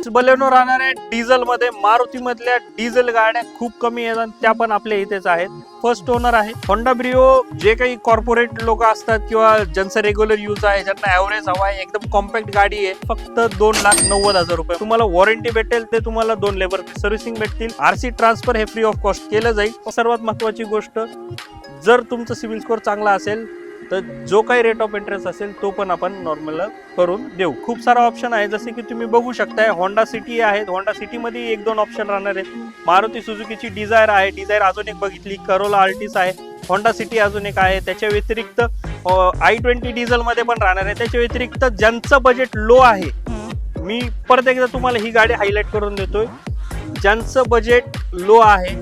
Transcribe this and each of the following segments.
Baleno राहणार आहे diesel मध्ये. मारुती मधल्या डिझेल गाड्या खूप कमी आहेत आणि त्या पण आपल्या इथेच आहेत. फर्स्ट ओनर आहे होंडा ब्रिओ. जे काही कॉर्पोरेट लोक असतात किंवा ज्यांचं रेग्युलर यूज आहे, ज्यांना ऍव्हरेज हवा आहे, एकदम कॉम्पॅक्ट गाडी आहे. फक्त 2,90,000 रुपये तुम्हाला वॉरंटी भेटेल. ते तुम्हाला 2 लेबर सर्व्हिसिंग भेटतील. आरसी ट्रान्सफर हे फ्री ऑफ कॉस्ट केलं जाईल. सर्वात महत्वाची गोष्ट, जर तुमचं सिव्हिल स्कोअर चांगला असेल तर जो काही रेट ऑफ इंटरेस्ट असेल तो पण आपण नॉर्मल करून देऊ. खूप सारा ऑप्शन आहे, जसे की तुम्ही बघू शकताय. होंडा सिटी आहे, होंडा सिटी मध्ये 1-2 ऑप्शन राहणार आहेत. मारुती सुझुकीची डिझायर आहे, डिझायर अजून एक बघितली. करोला आर्टिस आहे, होंडा सिटी अजून एक आहे. त्याच्या व्यतिरिक्त i20 डिझेल मध्ये पण राहणार आहे. त्याच्या व्यतिरिक्त ज्यांचं बजेट लो आहे, मी परत एकदा तुम्हाला ही गाडी हायलाइट करून देतोय. ज्यांचं बजेट लो आहे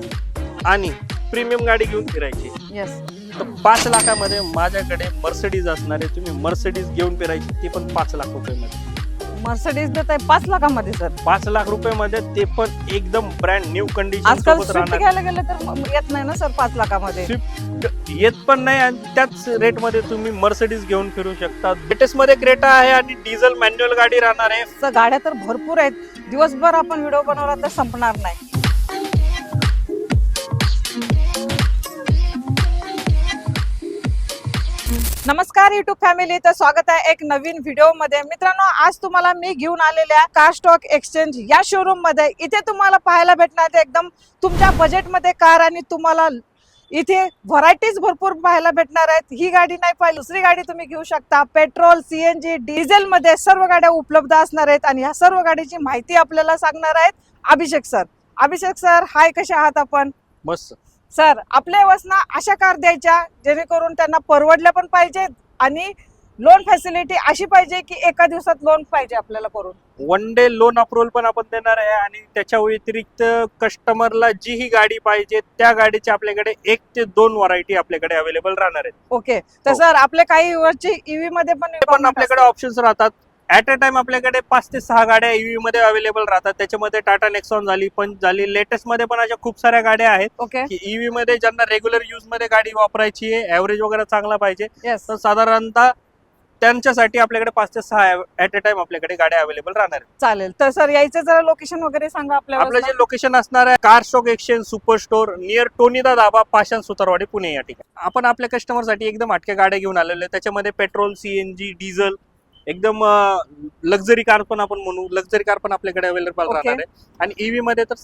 आणि प्रीमियम गाडी घेऊन फिरायची, तर 5 लाखामध्ये माझ्याकडे मर्सिडीज असणार आहे. तुम्ही मर्सिडीज घेऊन फिरायची, ती पण 5 लाख रुपये मध्ये. मर्सिडीज देत आहे 5 लाखामध्ये सर. 5 लाख रुपये मध्ये, ते पण एकदम ब्रँड न्यू कंडिशन आजकाल सोबत स्विफ्ट राहणार. घ्यायला गेलं तर येत नाही ना सर 5 लाखामध्ये. स्विफ्ट येत पण नाही आणि त्याच रेट मध्ये तुम्ही मर्सिडीज घेऊन फिरू शकता. लेटेस्ट मध्ये क्रेटा आहे आणि डिझेल मॅन्युअल गाडी राहणार आहे. सर गाड्या तर भरपूर आहेत. दिवसभर आपण व्हिडिओ बनवला तर संपणार नाही. नमस्कार युट्यूब फॅमिली, तर स्वागत आहे एक नवीन व्हिडिओ मध्ये. मित्रांनो, आज तुम्हाला मी घेऊन आलेल्या कार स्टॉक एक्सचेंज या शोरूम मध्ये. इथे तुम्हाला पाहायला भेटणार एकदम तुमच्या बजेट मध्ये कार आणि तुम्हाला इथे व्हरायटीज भरपूर पाहायला भेटणार आहेत. ही गाडी नाही पाहिली दुसरी गाडी तुम्ही घेऊ शकता. पेट्रोल, सीएनजी, डिझेल मध्ये सर्व गाड्या उपलब्ध असणार आहेत आणि ह्या सर्व गाडीची माहिती आपल्याला सांगणार आहेत अभिषेक सर. अभिषेक सर, हाय, कसे आहात आपण? मस्त सर, आपल्या वसना अशा कार द्यायच्या जेणेकरून त्यांना परवडल्या पण पाहिजेत आणि लोन फॅसिलिटी अशी पाहिजे की एका दिवसात लोन पाहिजे आपल्याला करून. 1 डे लोन अप्रुव्हल पण आपण देणार आहे आणि त्याच्या व्यतिरिक्त कस्टमरला जी ही गाडी पाहिजे त्या गाडीची आपल्याकडे 1 ते 2 व्हरायटी आपल्याकडे अवेलेबल राहणार आहेत. ओके, तर सर आपले काही वरची ईव्ही मध्ये पण आपल्याकडे ऑप्शन्स राहतात. ऍट अ टाइम आपल्याकडे 5 ते 6 गाड्या ईव्ही मध्ये अवेलेबल राहतात. त्याच्यामध्ये टाटा नेक्सॉन झाली, पंच झाली. लेटेस्ट मध्ये पण अशा खूप साऱ्या गाड्या आहेत. ओके, की ईव्ही मध्ये ज्यांना रेग्युलर यूज मध्ये गाडी वापरायची आहे, ऍव्हरेज वगैरे चांगला पाहिजे, येस तर साधारणतः त्यांच्यासाठी आपल्याकडे 5 ते 6 ऍट अ टाइम आपल्याकडे गाड्या अवेलेबल राहणार आहेत. चालेल. तर सर यायचं जरा लोकेशन वगैरे सांगा आपल्याला. आपलं जे लोकेशन असणार आहे, car stock exchange super store near Tonida dhaba, Pashan Sutarwadi, Pune या ठिकाणी. आपण आपल्या कस्टमरसाठी एकदम हटक्या गाड्या घेऊन आलेलो आहे. त्याच्यामध्ये पेट्रोल, सीएनजी, डिझेल, एकदम लक्झरी कार पण आपण म्हणू, लक्झरी कार पण आपल्याकडे अवेलेबल राहणार आहे. आणि ईव्ही मध्ये तर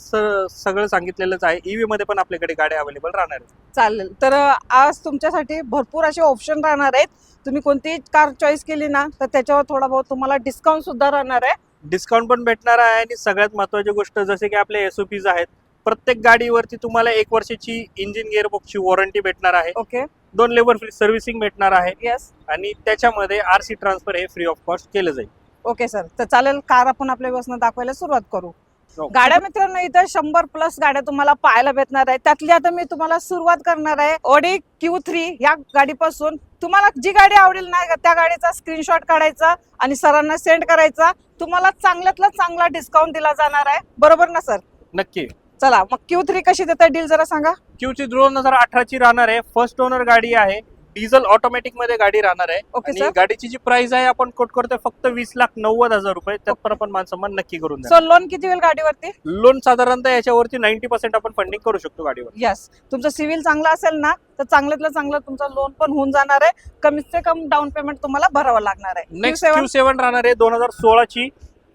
सगळं सांगितलेलंच आहे. ईव्ही मध्ये पण आपल्याकडे गाड्या अवेलेबल राहणार आहेत. चालेल. तर आज तुमच्यासाठी भरपूर असे ऑप्शन राहणार आहेत. तुम्ही कोणतीही कार चॉईस केली ना तर त्याच्यावर थोडा बहुत तुम्हाला डिस्काउंट सुद्धा राहणार आहे. डिस्काउंट पण भेटणार आहे आणि सगळ्यात महत्वाची गोष्ट, जसे की आपले एसओपीज आहेत, प्रत्येक गाडीवरती तुम्हाला 1 वर्षाची इंजिन गिअरबॉक्सची वॉरंटी भेटणार आहे. ओके, 2 लेबर फ्री सर्व्हिसिंग भेटणार आहे. येस, आणि त्याच्यामध्ये आरसी ट्रान्सफर हे फ्री ऑफ कॉस्ट केलं जाईल. Okay sir. तर चालेल, कार आपण आपल्या व्यवस्था दाखवायला सुरुवात करू. हो. गाड्या मित्रांनो, इथं 100+ गाड्या तुम्हाला पाहायला भेटणार आहे. त्यातली आता मी तुम्हाला सुरुवात करणार आहे ऑडी Q3 या गाडीपासून. तुम्हाला जी गाडी आवडेल ना त्या गाडीचा स्क्रीनशॉट काढायचा आणि सरांना सेंड करायचा. तुम्हाला चांगल्यातला चांगला डिस्काउंट दिला जाणार आहे, बरोबर ना सर? नक्की. चला मग Q3 कशी देतात डील जरा सांगा. Q3 2018 ची राहणार आहे. फर्स्ट ओनर गाडी आहे. डिझेल ऑटोमॅटिक मध्ये गाडी राहणार आहे. ओके आणि सर. गाडीची जी प्राइस आहे आपण कोट करतोय फक्त 20,90,000 रुपये. त्यात पण आपण मानसन्मान नक्की करून द्या. सो लोन किती होईल गाडीवरती? लोन साधारणतः याच्यावरती 90% आपण फंडिंग करू शकतो गाडीवर. यस, तुमचं सिव्हिल चांगला असेल ना तर चांगल्यातलं चांगलं तुमचं लोन पण होऊन जाणार आहे. कमीत से कम डाऊन पेमेंट तुम्हाला भरावं लागणार आहे. नेक्स्ट Q7 राहणार आहे. 2016 ची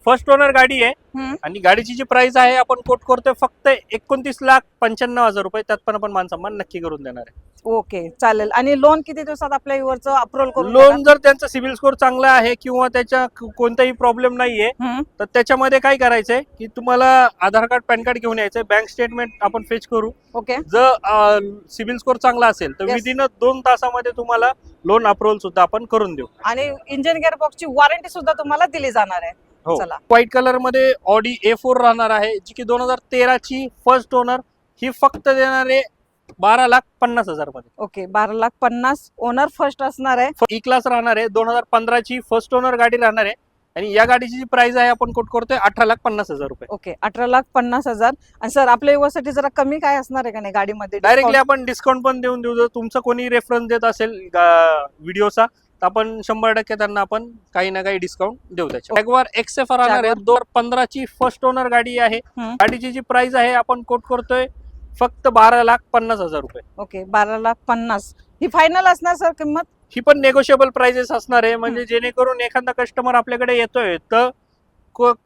फर्स्ट ओनर गाडी आहे आणि गाडीची जी प्राइस आहे आपण कोट करतोय फक्त 29,95,000 रुपये. त्यात पण आपण मानसन्मान नक्की करून देणार आहे. ओके, चालेल. आणि लोन किती दिवसात आपल्या इवरचं अप्रुव्हल करून लोन जर त्यांचा सिबिल स्कोर चांगला आहे किंवा त्याच्या कोणताही प्रॉब्लेम नाहीये तर त्याच्यामध्ये काय करायचंय की तुम्हाला आधार कार्ड, पॅन कार्ड घेऊन यायचंय. बँक स्टेटमेंट आपण फेच करू. ओके, जर सिबिल स्कोर चांगला असेल तर Yes. विदिन 2 तासामध्ये तुम्हाला लोन अप्रुव्हल सुद्धा आपण करून देऊ. आणि इंजिन गिअरबॉक्सची वॉरंटी सुद्धा तुम्हाला दिली जाणार आहे. हो. चला. व्हाईट कलर मध्ये ऑडी A4 राहणार आहे, जी की 2013 ची फर्स्ट ओनर. ही फक्त देणार आहे 12,50,000 मध्ये. ओके, 12,50,000 ओनर फर्स्ट असणार आहे. ई क्लास राहणार आहे. 2015 ची फर्स्ट ओनर गाडी राहणार आहे आणि या गाडीची जी प्राइस आहे आपण कोट करतोय 18,50,000 रुपये. ओके, 18,50,000. आणि सर आपल्या युवासाठी जरा कमी काय असणार आहे का नाही गाडीमध्ये? डायरेक्टली आपण डिस्काउंट पण देऊन देऊ. जर तुमचं कोणी रेफरन्स देत असेल व्हिडिओचा तर आपण 100% त्यांना आपण काही ना काही डिस्काउंट देऊ त्याच्या जॅग्वार XF राहणार आहे 2015 ची फर्स्ट ओनर गाडी आहे. गाडीची जी प्राइस आहे आपण कोट करतोय फक्त 12,50,000 रुपये. ओके 12,50,000 ही फायनल असणार सर किंमत. ही पण नेगोशिएबल प्राइजेस असणार आहे म्हणजे जेणेकरून एखादा कस्टमर आपल्याकडे येतोय तर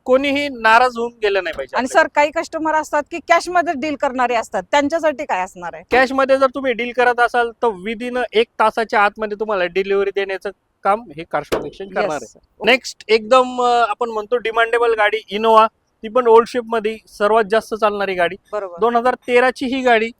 कोणीही नाराज होऊन गेलं नाही पाहिजे. आणि सर काही कस्टमर असतात की कॅश मध्ये डील करणारे असतात त्यांच्यासाठी काय असणार आहे. कॅश मध्ये जर तुम्ही डील करत असाल तर विदिन 1 तासाच्या आतमध्ये तुम्हाला डिलिव्हरी देण्याचं काम हे कार स्टॉक एक्सचेंज करणार आहे. नेक्स्ट एकदम आपण म्हणतो डिमांडेबल गाडी इनोवा, ती पण ओल्ड शेप मध्ये सर्वात जास्त चालणारी गाडी. बरोबर 2013 ची ही गाडी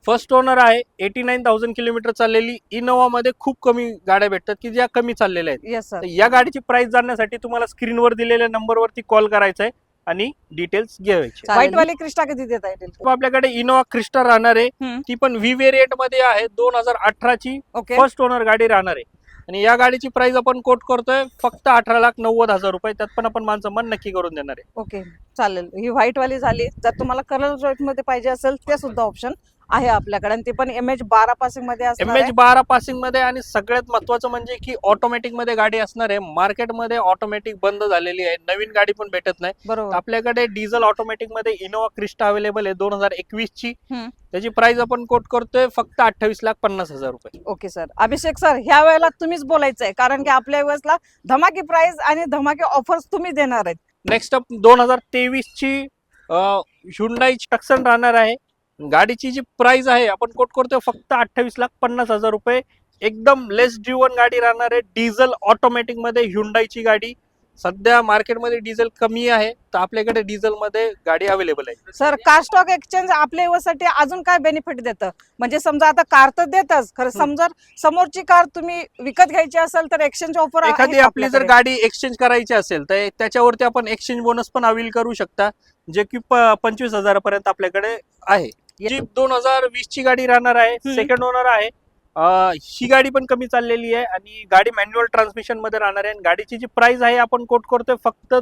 फर्स्ट ओनर आहे. 89,000 किलोमीटर चाललेली. इनोवा मध्ये खूप कमी गाड्या भेटतात की ज्या कमी चाललेल्या आहेत. Yes sir. या गाडीची प्राइस जाणण्यासाठी तुम्हाला स्क्रीनवर दिलेल्या नंबरवरती कॉल करायचा आहे आणि डिटेल्स घ्यायचे. व्हाईट वाली क्रिस्टा किती देता येईल. आपल्याकडे इनोवा क्रिस्टा राहणार आहे. ती पण व्ही व्हेरियंट मध्ये आहे. 2018 ची ओके फर्स्ट ओनर गाडी राहणार आहे आणि या गाडीची प्राइस आपण कोट करतोय फक्त 18,90,000 रुपये. त्यात पण आपण मानसन्मान नक्की करून देणार आहे. ओके चालेल. ही व्हाईट वाली झाली. जर तुम्हाला कलर रेट मध्ये पाहिजे असेल ते सुद्धा ऑप्शन आहे आपल्याकडे आणि ते पण MH12 पासिंग मध्ये असणार आहे. MH12 पासिंग मध्ये आणि सगळ्यात महत्वाचं म्हणजे की ऑटोमॅटिक मध्ये गाडी असणार आहे. मार्केटमध्ये ऑटोमॅटिक बंद झालेली आहे. नवीन गाडी पण भेटत नाही. बरोबर आपल्याकडे डिझेल ऑटोमॅटिक मध्ये इनोवा क्रिस्टा अवेलेबल आहे 2021 ची. त्याची प्राइस आपण कोट करतोय फक्त 28,50,000 रुपये. Okay sir. अभिषेक सर ह्या वेळेला तुम्हीच बोलायचं आहे कारण की आपल्या वेळेसला धमाके प्राइस आणि धमाके ऑफर्स तुम्ही देणार आहेत. नेक्स्ट अप 2023 ची ह्युंडाई टक्सन राहणार आहे. गाडीची जी प्राइस आहे आपण कोट करतोय फक्त 28,50,000 रुपये. एकदम लेस ड्रिव्हन गाडी राहणार आहे. डिझेल ऑटोमॅटिक मध्ये ह्युंडाईची गाडी. सध्या मार्केटमध्ये डिझेल कमी आहे तर आपल्याकडे डिझेल मध्ये गाडी अवेलेबल आहे. सर कार स्टॉक एक्सचेंज आपल्या युवासाठी अजून काय बेनिफिट देतं म्हणजे समजा आता कार तर देतच खरं समजा समोरची कार तुम्ही विकत घ्यायची असेल तर एक्सचेंज ऑफर एखादी आपली जर गाडी एक्सचेंज करायची असेल तर त्याच्यावरती आपण एक्सचेंज बोनस पण अवेल करू शकता जे की 25,000 पर्यंत आपल्याकडे आहे. जीप 2020 ची गाडी राहणार आहे. सेकंड ओनर आहे. ही गाडी पण कमी चाललेली आहे आणि गाडी मॅन्युअल ट्रान्समिशन मध्ये राहणार आहे. गाडीची जी प्राइस आहे आपण कोट करतोय फक्त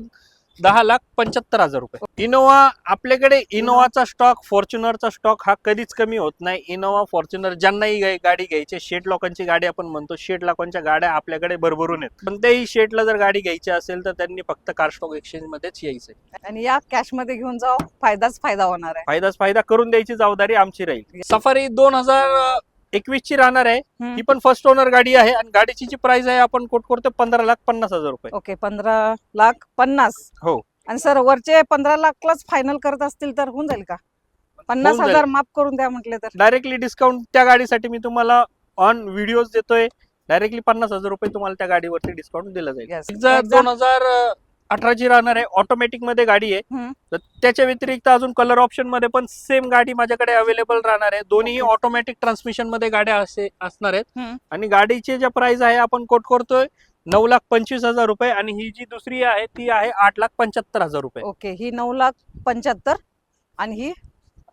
10,75,000 रुपये. इनोवा आपल्याकडे इनोवाचा स्टॉक फॉर्च्युनरचा स्टॉक हा कधीच कमी होत नाही. इनोवा फॉर्च्युनर ज्यांनाही गाडी घ्यायची 100 लोकांची गाडी आपण म्हणतो 100 लोकांच्या गाड्या आपल्याकडे भरभरून आहेत. कोणत्याही 100ला जर गाडी घ्यायची असेल तर त्यांनी फक्त कार स्टॉक एक्सचेंज मध्येच यायचंय आणि या कॅश मध्ये घेऊन जाओ फायदाच फायदा होणार आहे. फायदाच फायदा करून द्यायची जबाबदारी आमची राहील. सफारी 2021 ची राहणार आहे. ही पण फर्स्ट ओनर गाडी आहे आणि गाडीची जी प्राइस आहे आपण कोट करतो 15,50,000 रुपये. ओके 15,50,000. हो. आणि सर वरचे 15,00,000 फायनल करत असतील तर होऊन जाईल का. 50,000 माफ करून द्या म्हटले तर डायरेक्टली डिस्काउंट त्या गाडीसाठी मी तुम्हाला ऑन व्हिडिओ देतोय. डायरेक्टली 50,000 रुपये तुम्हाला त्या गाडीवरती डिस्काउंट दिला जाईल. जर 2018 ची राहणार आहे. ऑटोमॅटिक मध्ये गाडी आहे तर त्याच्या व्यतिरिक्त अजून कलर ऑप्शन मध्ये पण सेम गाडी माझ्याकडे अवेलेबल राहणार आहे. दोन्ही ऑटोमॅटिक ट्रान्समिशन मध्ये गाड्या असणार आहेत आणि गाडीची ज्या प्राइस आहे आपण कोट करतोय 9,25,000 रुपये आणि ही जी दुसरी आहे ती आहे 8,75,000 रुपये. ओके ही 9,75,000 आणि ही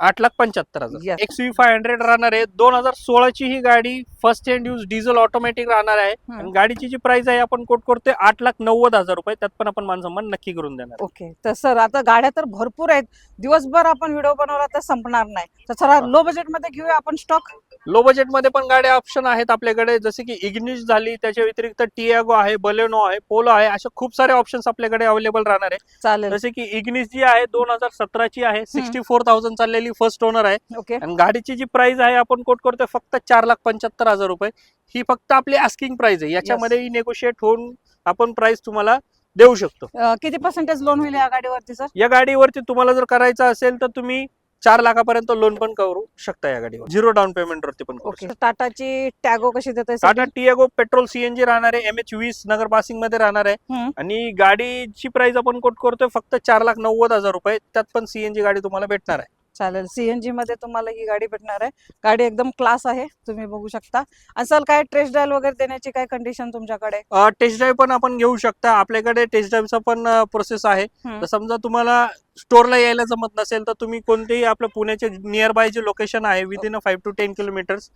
8,75,000. XV500 राहणार आहे. 2016 ची ही गाडी first hand use diesel automatic राहणार आहे आणि गाडीची जी प्राइस आहे आपण कोट करतोय 8,90,000 रुपये. त्यात पण आपण मानसन्मान नक्की करून देणार. ओके तर सर आता गाड्या तर भरपूर आहेत. दिवसभर आपण व्हिडिओ बनवला तर संपणार नाही. तर सर लो बजेट मध्ये घेऊया आपण स्टॉक. लो बजेट मध्ये पण गाड्या ऑप्शन आहेत आपल्याकडे जसे की इग्निस झाली. त्याच्या व्यतिरिक्त टियागो आहे, बलेनो आहे, पोलो आहे. अशा खूप सारे ऑप्शन्स आपल्याकडे अवेलेबल राहणार आहे. चालेल. जसे की इग्निस जी आहे 2017 ची आहे. 64,000 चाललेली फर्स्ट ओनर आहे. ओके आणि गाडीची जी प्राइस आहे आपण कोट करतोय फक्त 4,75,000 रुपये. ही फक्त आपली आस्किंग प्राइस आहे. याच्यामध्ये निगोशिएट होऊन आपण प्राइस तुम्हाला देऊ शकतो. किती पर्सेंटेज लोन होईल या गाडीवरती सर. या गाडीवरती तुम्हाला जर करायचं असेल तर तुम्ही 4 लाखापर्यंत लोन पण करू शकता या गाडीवर. 0 डाऊन पेमेंट वरती पण. ओके टाटाची टॅगो कशी देते. टाटा टियागो पेट्रोल CNG राहणार आहे. MH20 नगर पासिंग मध्ये राहणार आहे आणि गाडीची प्राइस आपण कोट करतोय फक्त 4,90,000 रुपये. त्यात पण CNG गाडी तुम्हाला भेटणार आहे. चालेल. CNG मध्ये तुम्हाला ही गाडी भेटणार आहे. गाडी एकदम क्लास आहे तुम्ही बघू शकता. असेल काय टेस्ट ड्राईव्ह वगैरे देण्याची काय कंडिशन तुमच्याकडे. टेस्ट ड्राईव्ह पण आपण घेऊ शकता. आपल्याकडे टेस्ट ड्राईव्हचा पण प्रोसेस आहे. तर समजा तुम्हाला स्टोअरला यायला जमत नसेल तर तुम्ही कोणतेही आपल्या पुण्याचे नियर बाय जे लोकेशन आहे विदिन 5 to 10 किलोमीटर्स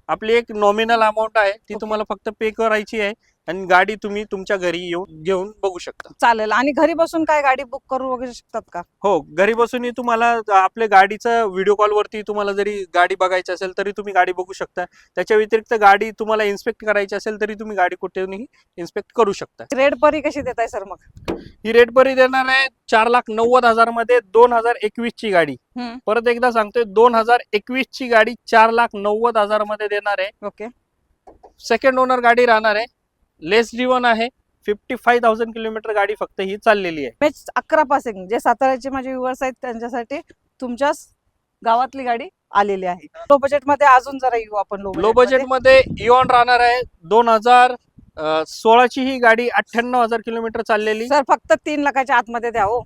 आपली एक नॉमिनल अमाऊंट आहे ती तुम्हाला फक्त पे करायची आहे. आणि गाडी तुम्ही तुमच्या घरी येऊन घेऊन बघू शकता. चालेल. आणि घरी बसून काय गाडी बुक करू वगैरे शकतात का? हो, घरी बसूनही तुम्हाला आपल्या गाडीचा व्हिडिओ कॉलवरती तुम्हाला जरी गाडी बघायची असेल तरी तुम्ही गाडी बघू शकता. त्याच्या व्यतिरिक्त गाडी तुम्हाला इन्स्पेक्ट करायची असेल तरी तुम्ही गाडी कुठेही इन्स्पेक्ट करू शकता. रेड परी कशी देताय सर मग? ही रेट परी देणार आहे 4,90,000 मध्ये 2021 ची गाडी. परत एकदा सांगतोय 2021 ची गाडी 4,90,000 मध्ये देणार आहे. ओके. सेकंड ओनर गाडी राहणार आहे. लेस ड्रिव्हन आहे. 55,000 किलोमीटर गाडी फक्त ही चाललेली आहे. MH 11 पासिंग जे साताऱ्याचे माझे व्ह्युअर्स आहेत त्यांच्यासाठी तुमच्याच गावातली गाडी आलेली आहे. लो बजेट मध्ये अजून जरा येऊ आपण. लो बजेट मध्ये इऑन राहणार आहे. 2016 ची ही गाडी 98,000 किलोमीटर चाललेली. सर फक्त 3 लाखाच्या आतमध्ये द्या हो.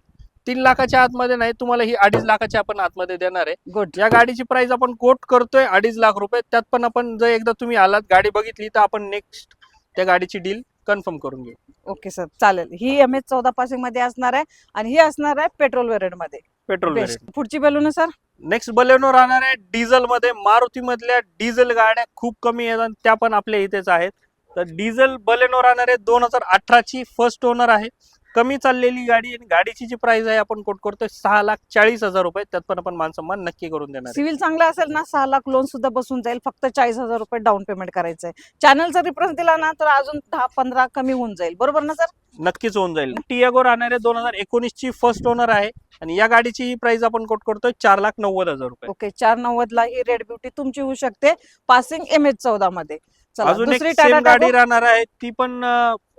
3 लाखाच्या आतमध्ये नाही, तुम्हाला ही 2.5 लाखाच्या आपण आतमध्ये देणार आहे. गुड. या गाडीची प्राइस आपण कोट करतोय 2.5 लाख रुपये. त्यात पण आपण जर एकदा तुम्ही आलात गाडी बघितली तर आपण नेक्स्ट त्या गाडीची डील कन्फर्म करून घेऊ. ओके सर चालेल. ही MH 14 पासिंग मध्ये असणार आहे आणि ही असणार आहे पेट्रोल व्हेरियंट मध्ये. Petrol best. पुढची बलून सर नेक्स्ट बलेनो राहणार आहे डिझेल मध्ये. मारुती मधल्या डिझेल गाड्या खूप कमी आहेत आणि त्या पण आपल्या इथेच आहेत. तर डिझेल बलेनो राहणार आहे 2018 ची फर्स्ट ओनर आहे. कमी चाललेली गाडी आणि गाडीची जी प्राइस आहे आपण कोट करतोय 6,40,000 रुपये. त्यात पण आपण मान सन्मान नक्की करून देणार आहे. सिव्हिल चांगला असेल ना 6 लाख लोन सुद्धा बसून जाईल. फक्त 40,000 रुपये डाऊन पेमेंट करायचं आहे. चॅनलचा रेफरन्स दिला ना तर अजून 10-15 कमी होऊन जाईल. बरोबर ना सर? नक्कीच होऊन जाईल. टियागो राहणार आहे 2019 ची फर्स्ट ओनर आहे आणि या गाडीची ही प्राइस आपण कोट करतोय 4,90,000 रुपये. ओके. 490 ला ही रेड ब्युटी तुमची होऊ शकते पासिंग MH 14 मध्ये. चला, अजून एक दुसरी सेम टाटा गाडी टागो. राहणार आहे. ती पण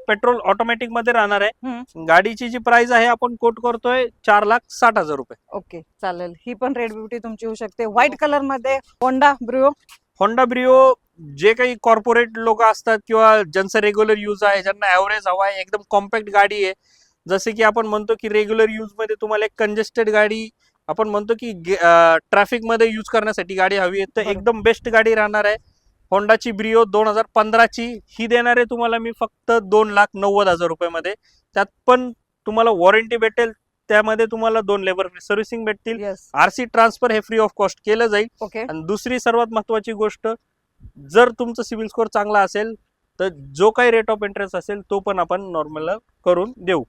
पेट्रोल ऑटोमॅटिक मध्ये राहणार आहे. गाडीची जी प्राइस आहे आपण कोट करतोय 4,60,000 रुपये. ओके चालेल. ही पण रेड ब्युटी तुमची होऊ शकते. व्हाईट कलर मध्ये होंडा ब्रिओ. होंडा ब्रिओ जे काही कॉर्पोरेट लोक असतात किंवा ज्यांचं रेग्युलर यूज आहे, ज्यांना ऍव्हरेज हवा आहे, एकदम कॉम्पॅक्ट गाडी आहे. जसे की आपण म्हणतो की रेग्युलर यूज मध्ये तुम्हाला एक कंजेस्टेड गाडी, आपण म्हणतो की ट्रॅफिक मध्ये यूज करण्यासाठी गाडी हवी आहे, तर बरोबर. एकदम बेस्ट गाडी राहणार आहे. होंडाची ब्रिओ 2015 ची ही देणार आहे तुम्हाला मी फक्त 2,90,000 रुपये मध्ये. त्यात पण तुम्हाला वॉरंटी भेटेल. त्यामध्ये तुम्हाला 2 लेबर सर्व्हिसिंग भेटतील. येस. आरसी ट्रान्सफर हे फ्री ऑफ कॉस्ट केलं जाईल. ओके. आणि दुसरी सर्वात महत्वाची गोष्ट, जर तुमचं सिव्हिल स्कोअर चांगला असेल तर जो काही रेट ऑफ इंटरेस्ट असेल तो पण आपण नॉर्मल करून देऊ.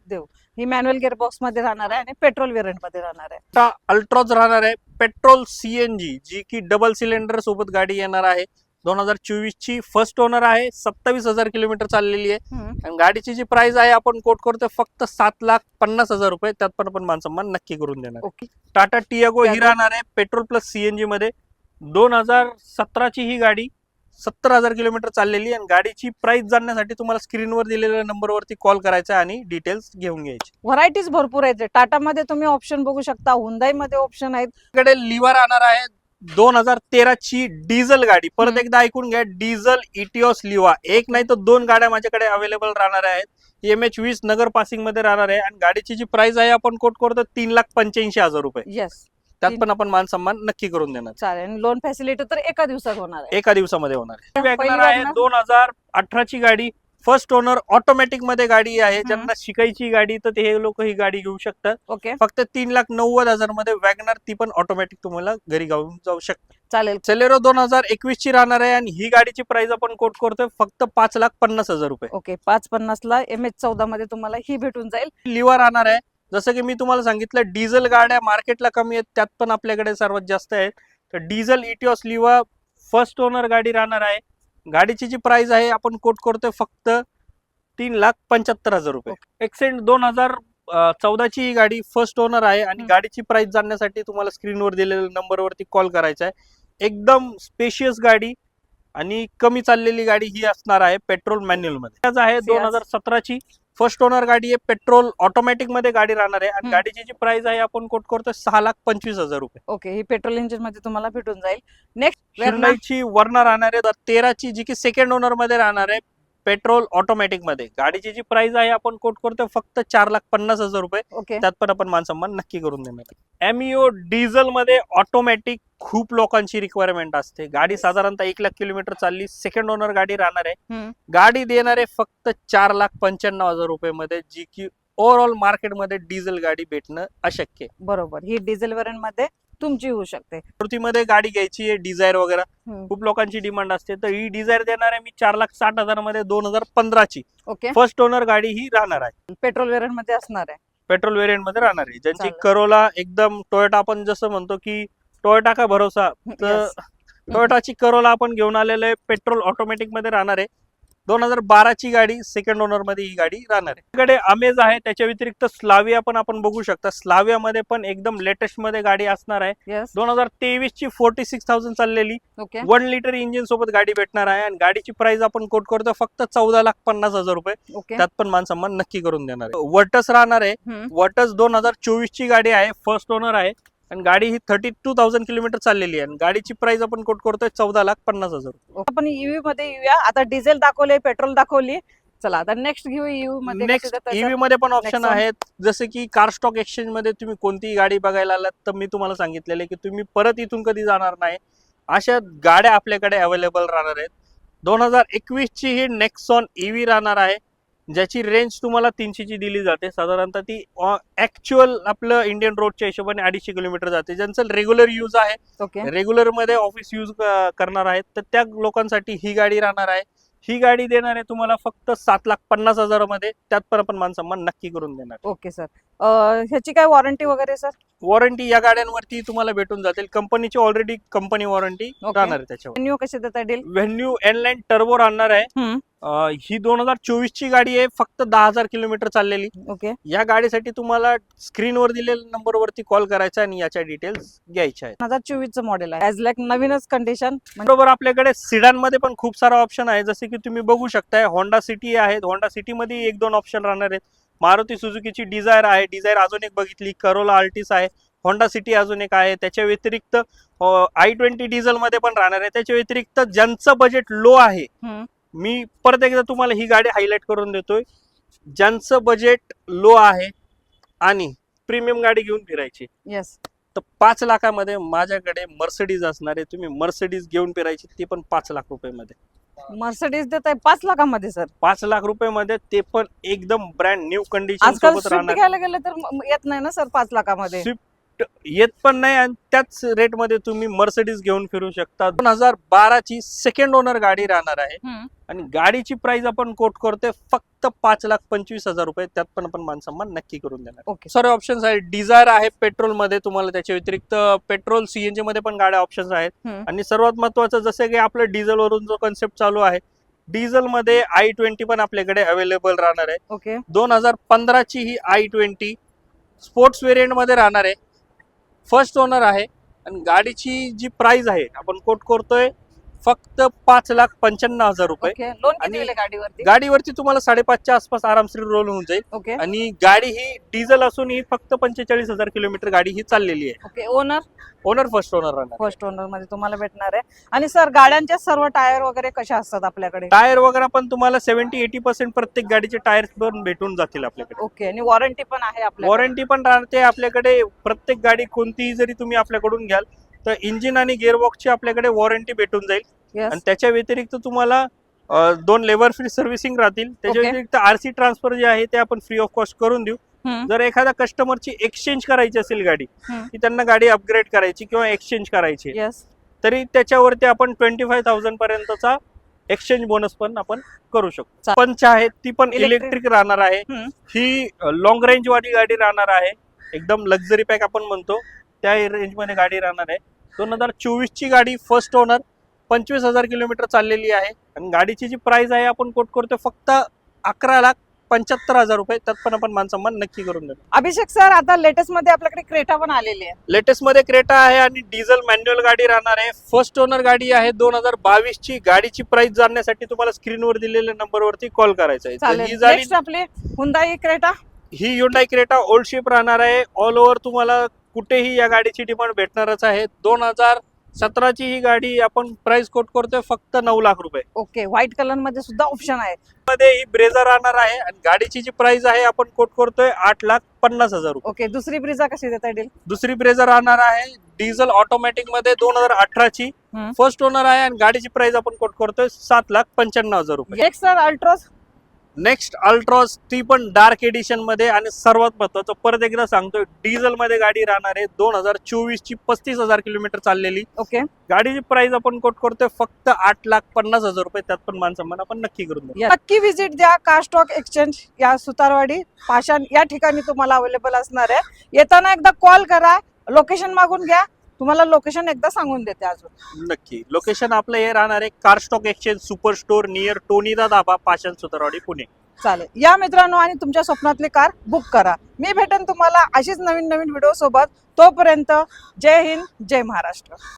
ही मॅन्युअल गिअर बॉक्स मध्ये राहणार आहे आणि पेट्रोल व्हेरियंट मध्ये राहणार आहे. टाटा अल्ट्रॉज राहणार आहे पेट्रोल CNG, जी की डबल सिलेंडर सोबत गाडी येणार आहे. 2024 ची फर्स्ट ओनर आहे. 27,000 किलोमीटर चाललेली आहे आणि गाडीची जी प्राइस आहे आपण कोट करतोय फक्त 7,50,000 रुपये. त्यात पण आपण मानसन्मान नक्की करून देणार. ओके. टाटा टियागो ही Tiago. राहणार आहे पेट्रोल प्लस CNG मध्ये. 2017 ची ही गाडी 70,000 किलोमीटर चाललेली आणि गाडीची प्राइस जाणण्यासाठी तुम्हाला स्क्रीनवर दिलेल्या नंबरवरती कॉल करायचा आणि डिटेल्स घेऊन घ्यायची. व्हरायटीज भरपूर आहेत. टाटा मध्ये तुम्ही ऑप्शन बघू शकता. हुंदाई मध्ये ऑप्शन आहेत. कडे लिव्हा राहणार आहे 2013 ची डिझेल गाडी. परत हम्म. एकदा ऐकून घ्या, डिझेल इटिओस लिव्हा. एक नाही तर 2 गाड्या माझ्याकडे अवेलेबल राहणार आहेत. MH 20 नगर पासिंग मध्ये राहणार आहे आणि गाडीची जी प्राइस आहे आपण कोट करतो 3,85,000 रुपये. येस. त्यात पण आपण मान सन्मान नक्की करून देणार. चालेल. लोन फॅसिलिटी तर एका दिवसात होणार आहे. एका दिवसामध्ये होणार आहे. पहिली वॅगनर आहे Wagoner. 2018 ची गाडी. फर्स्ट ओनर ऑटोमॅटिक मध्ये गाडी आहे. ज्यांना शिकायची गाडी तर ते हे लोक ही गाडी घेऊ शकतात. ओके. फक्त 3,90,000 मध्ये वॅगनर, ती पण ऑटोमॅटिक तुम्हाला घरी घेऊन जाऊ शकता. चालेल. सेलेरो 2021 ची राहणार आहे आणि ही गाडीची प्राइस आपण कोट करतोय फक्त 5,50,000 रुपये. ओके. 550 ला MH 14 मध्ये तुम्हाला ही भेटून जाईल. लिव्हा राहणार आहे. जसं की मी तुम्हाला सांगितलं डिझेल गाड्या मार्केटला कमी आहेत, त्यात पण आपल्याकडे सर्वात जास्त आहेत. तर डिझेल इटिओस लिव्हा फर्स्ट ओनर गाडी राहणार आहे. गाडीची जी प्राइस आहे आपण कोट करतोय फक्त 3,75,000 रुपये. एक्सेंट 2014 ची ही गाडी फर्स्ट ओनर आहे आणि गाडीची प्राइस जाणण्यासाठी तुम्हाला स्क्रीनवर दिलेल्या नंबरवरती कॉल करायचा आहे. एकदम स्पेशियस गाडी आणि कमी चाललेली गाडी ही असणार आहे पेट्रोल मॅन्युअल मध्ये. त्याच आहे 2017 ची फर्स्ट ओनर गाडी आहे. पेट्रोल ऑटोमॅटिक मध्ये गाडी राहणार आहे आणि गाडीची जी प्राइस आहे आपण कोट करतोय 6,25,000 रुपये. ओके. ही पेट्रोल इंजिन मध्ये तुम्हाला भेटून जाईल. नेक्स्ट हिंडाईची वर्ना राहणार आहे 13 ची, जी की सेकंड ओनर मध्ये राहणार आहे. पेट्रोल ऑटोमॅटिक मध्ये गाडीची जी प्राइस आहे आपण कोट करतोय फक्त 4,50,000 रुपये. ओके. त्यात पण आपण मान सन्मान नक्की करून देणार. MEO डिझेल मध्ये ऑटोमॅटिक खूप लोकांची रिक्वायरमेंट असते. गाडी साधारणतः 1,00,000 किलोमीटर चालली. सेकंड ओनर गाडी राहणार आहे. गाडी देणार आहे फक्त 4,95,000 रुपये मध्ये, जी की ओव्हरऑल मार्केटमध्ये डिझेल गाडी भेटणं अशक्य आहे. बरोबर. ही डिझेल व्हेरियंट मध्ये तुमची होऊ शकते. मारुतीमध्ये गाडी घ्यायची आहे डिझायर वगैरे हम्म. खूप लोकांची डिमांड असते, तर ही डिझायर देणार आहे मी 4,60,000 मध्ये 2015 ची ओके, फर्स्ट ओनर गाडी ही राहणार आहे. पेट्रोल वेरियंट मध्ये असणार आहे. पेट्रोल वेरियंट मध्ये राहणार आहे. ज्यांची चालेल. करोला एकदम टोयोटा, आपण जसं म्हणतो की टोयोटा का भरोसा, तर Yes. टोयोटाची करोला आपण घेऊन आलेलो आहे. पेट्रोल ऑटोमॅटिक मध्ये राहणार आहे. 2012 ची गाडी सेकंड ओनर मध्ये ही गाडी राहणार आहे. आपल्याकडे अमेज आहे, त्याच्या व्यतिरिक्त स्लाविया पण आपण बघू शकता. स्लाविया मध्ये पण एकदम लेटेस्ट मध्ये गाडी असणार आहे. येस. 2023 ची 46,000 चाललेली ओके, 1 लिटर इंजिन सोबत गाडी भेटणार आहे. आणि गाडीची प्राइस आपण कोट करतो फक्त 14,50,000 रुपये. ओके. त्यात पण मान सन्मान नक्की करून देणार आहे. वर्टस राहणार आहे. हम्म. वर्टस 2024 ची गाडी आहे, फर्स्ट ओनर आहे. आणि गाडी ही 32,000 किलोमीटर चाललेली आहे. आणि गाडीची प्राइस आपण कोट करतोय 14,50,000 रुपये. आपण ईव्ही मध्ये येऊया. आता डिझेल दाखवले, पेट्रोल दाखवली. चला आता नेक्स्ट घेऊ ईव्ही मध्ये. नेक्स्ट ईव्ही मध्ये पण ऑप्शन Next one. आहेत. जसे की कार स्टॉक एक्सचेंज मध्ये तुम्ही कोणतीही गाडी बघायला आलात तर मी तुम्हाला सांगितलेलं आहे की तुम्ही परत इथून कधी जाणार नाही, अशा गाड्या आपल्याकडे अवेलेबल राहणार आहेत. 2021 ची ही नेक्सॉन ईव्ही राहणार आहे, ज्याची रेंज तुम्हाला 300 ची दिली जाते. साधारणतः ती ऍक्च्युअल आपलं इंडियन रोडच्या हिशोबाने 250 किलोमीटर जाते. ज्यांचं रेग्युलर यूज आहे, ओके, रेग्युलर मध्ये ऑफिस यूज करणार आहेत, तर त्या लोकांसाठी ही गाडी राहणार आहे. ही गाडी देणार आहे तुम्हाला फक्त 7,50,000 मध्ये. त्यात पण आपण मान सन्मान नक्की करून देणार. Okay sir. ह्याची काय वॉरंटी वगैरे सर? वॉरंटी या गाड्यांवरती तुम्हाला भेटून जातील. कंपनीची ऑलरेडी कंपनी वॉरंटी Okay. राहणार आहे त्याच्यावर. न्यू कसे देता डील? व्हेन्यू एनलाईन टर्बो राहणार आहे. ही 2024 ची गाडी आहे, फक्त 10,000 किलोमीटर चाललेली. ओके, या गाडीसाठी तुम्हाला स्क्रीनवर दिलेल्या नंबरवरती कॉल करायचा आणि याच्या डिटेल्स घ्यायच्या आहेत. 2024 चं मॉडेल आहे. ऍज लाईक नवीनच कंडिशन. बरोबर, आपल्याकडे सिडान मध्ये पण खूप सारा ऑप्शन आहे. जसे की तुम्ही बघू शकताय, होंडा सिटी आहे. होंडा सिटी मध्ये 1-2 ऑप्शन राहणार आहेत. मारुती सुझुकीची डिझायर आहे. डिझायर अजून एक बघितली. करोला आर्टिस आहे. होंडा सिटी अजून एक आहे. त्याच्या व्यतिरिक्त i20 डिझेल मध्ये पण राहणार आहे. त्याच्या व्यतिरिक्त ज्यांचं बजेट लो आहे, मी परत एकदा तुम्हाला ही गाडी हायलाइट करून देतोय, ज्यांचं बजेट लो आहे आणि प्रीमियम गाडी घेऊन फिरायची, येस. तर 5 लाखामध्ये माझ्याकडे मर्सिडीज असणार आहे. तुम्ही मर्सिडीज घेऊन फिरायची, ती पण 5 लाख रुपये. मर्सिडीज देत आहे 5 लाखामध्ये सर. 5 लाख रुपये ते पण एकदम ब्रँड न्यू कंडिशन आजकाल सोबत स्विफ्ट राहणार. घ्यायला गेलं तर येत नाही ना सर 5 लाखामध्ये. स्विफ्ट येत पण नाही आणि त्याच रेट मध्ये तुम्ही मर्सिडीज घेऊन फिरू शकता. 2012 ची सेकंड ओनर गाडी राहणार आहे. आणि गाडीची प्राइस आपण कोट करतोय फक्त 5,25,000 रुपये. त्यात पण आपण मान सन्मान नक्की करून देणार. ओके, सारे ऑप्शन्स आहेत. डिझायर आहे पेट्रोल मध्ये तुम्हाला, त्याच्या व्यतिरिक्त पेट्रोल सीएनजी मध्ये पण गाड्या ऑप्शन्स आहेत. आणि सर्वात महत्वाचं, जसं की आपलं डिझेल वरून जो कन्सेप्ट चालू आहे, डिझेल मध्ये i20 पण आपल्याकडे अवेलेबल राहणार आहे. ओके, 2015 ची ही i20 स्पोर्ट्स वेरियंट मध्ये राहणार आहे. फर्स्ट ओनर आहे. आणि गाडीची जी प्राइस आहे आपण कोट करतोय फक्त 5,95,000 रुपये. ओके. लोन किती आणि दिले गाडीवरती? गाडीवरती तुम्हाला 5,500च्या आसपास आरामशीर रोल होऊन जाईल. ओके, आणि गाडी ही डिझेल असून ही फक्त 45,000 किलोमीटर गाडी ही चाललेली आहे. Okay. Owner owner first owner राहणार. फर्स्ट ओनर मध्ये तुम्हाला भेटणार आहे. आणि सर गाड्यांचे सर्व टायर वगैरे कशा असतात आपल्याकडे? टायर वगैरे पण तुम्हाला 70-80% प्रत्येक गाडीचे टायर पण भेटून जातील आपल्याकडे. ओके. आणि वॉरंटी पण आहे आपल्याकडे? वॉरंटी पण राहते आपल्याकडे. प्रत्येक गाडी कोणतीही जरी तुम्ही आपल्याकडून घ्याल तर इंजिन आणि गिअरबॉक्सची आपल्याकडे वॉरंटी भेटून जाईल. Yes. आणि त्याच्या व्यतिरिक्त तुम्हाला 2 लेबर फ्री सर्व्हिसिंग राहतील. त्याच्या Okay. व्यतिरिक्त आरसी ट्रान्सफर जे आहे ते आपण फ्री ऑफ कॉस्ट करून देऊ. जर एखाद्या कस्टमरची एक्सचेंज करायची असेल गाडी, की त्यांना गाडी अपग्रेड करायची किंवा एक्सचेंज करायची, येस, तरी त्याच्यावरती आपण 25,000 पर्यंतचा एक्सचेंज बोनस पण आपण करू शकतो. पंच आहे ती पण इलेक्ट्रिक राहणार आहे. ही लॉंग रेंज वाली गाडी राहणार आहे. एकदम लक्झरी पॅक आपण म्हणतो त्या रेंज मध्ये गाडी राहणार आहे. 2024 ची गाडी फर्स्ट ओनर 25,000 किलोमीटर चाललेली आहे. आणि गाडीची जी प्राइस आहे आपण कोट करतो फक्त 11,75,000 रुपये. त्यात पण आपण मान सन्मान नक्की करून देतो. अभिषेक सर, आता लेटेस्ट मध्ये आपल्याकडे क्रेटा पण आलेली आहे. लेटेस्ट मध्ये क्रेटा आहे आणि डिझेल मॅन्युअल गाडी राहणार आहे. फर्स्ट ओनर गाडी आहे 2022 ची. गाडीची प्राइस जाणण्यासाठी तुम्हाला स्क्रीनवर दिलेल्या नंबरवरती कॉल करायचा आहे. तर ही झाली नेक्स्ट आपली हुंडाई क्रेटा. ही Hyundai क्रेटा ओल्ड शेप राहणार आहे. ऑल ओव्हर तुम्हाला कुठेही या गाडीची डिमांड भेटणारच आहे. 2017 ची ही गाडी आपण प्राइस कोट करतोय फक्त 9 लाख रुपये. ओके. व्हाईट कलर मध्ये सुद्धा ऑप्शन आहे. मध्ये ही ब्रेझा राहणार आहे आणि गाडीची जी प्राइस आहे आपण कोट करतोय 8,50,000 रुपये. ओके. दुसरी ब्रिजा कशी देता डील? दुसरी ब्रेझा राहणार आहे डिझेल ऑटोमॅटिक मध्ये 2018 ची. फर्स्ट ओनर आहे आणि गाडीची प्राइस आपण कोट करतोय 7,95,000 रुपये. Next sir Altroz. Next Altroz ती पण डार्क एडिशन मध्ये आणि सर्वात महत्वाचं परत एकदा सांगतोय डिझेल मध्ये गाडी राहणार आहे 2024 ची 35,000 किलोमीटर चाललेली. ओके, गाडीची प्राइस आपण कोट करतोय फक्त 8,50,000 रुपये. त्यात पण मान सन्मान आपण नक्की करून देऊ. नक्की विजिट द्या. कार स्टॉक एक्सचेंज या सुतारवाडी पाषाण या ठिकाणी तुम्हाला अवेलेबल असणार आहे. येताना एकदा कॉल करा, लोकेशन मागून घ्या, तुम्हाला लोकेशन एकदा सांगून देते अजून. नक्की लोकेशन आपलं हे राहणार आहे car stock exchange super store near Tonida dhaba Pashan Sutarwadi Pune. चालेल, या मित्रांनो आणि तुमच्या स्वप्नातली कार बुक करा. मी भेटेन तुम्हाला अशीच नवीन नवीन व्हिडिओ सोबत. तोपर्यंत जय हिंद, जय महाराष्ट्र.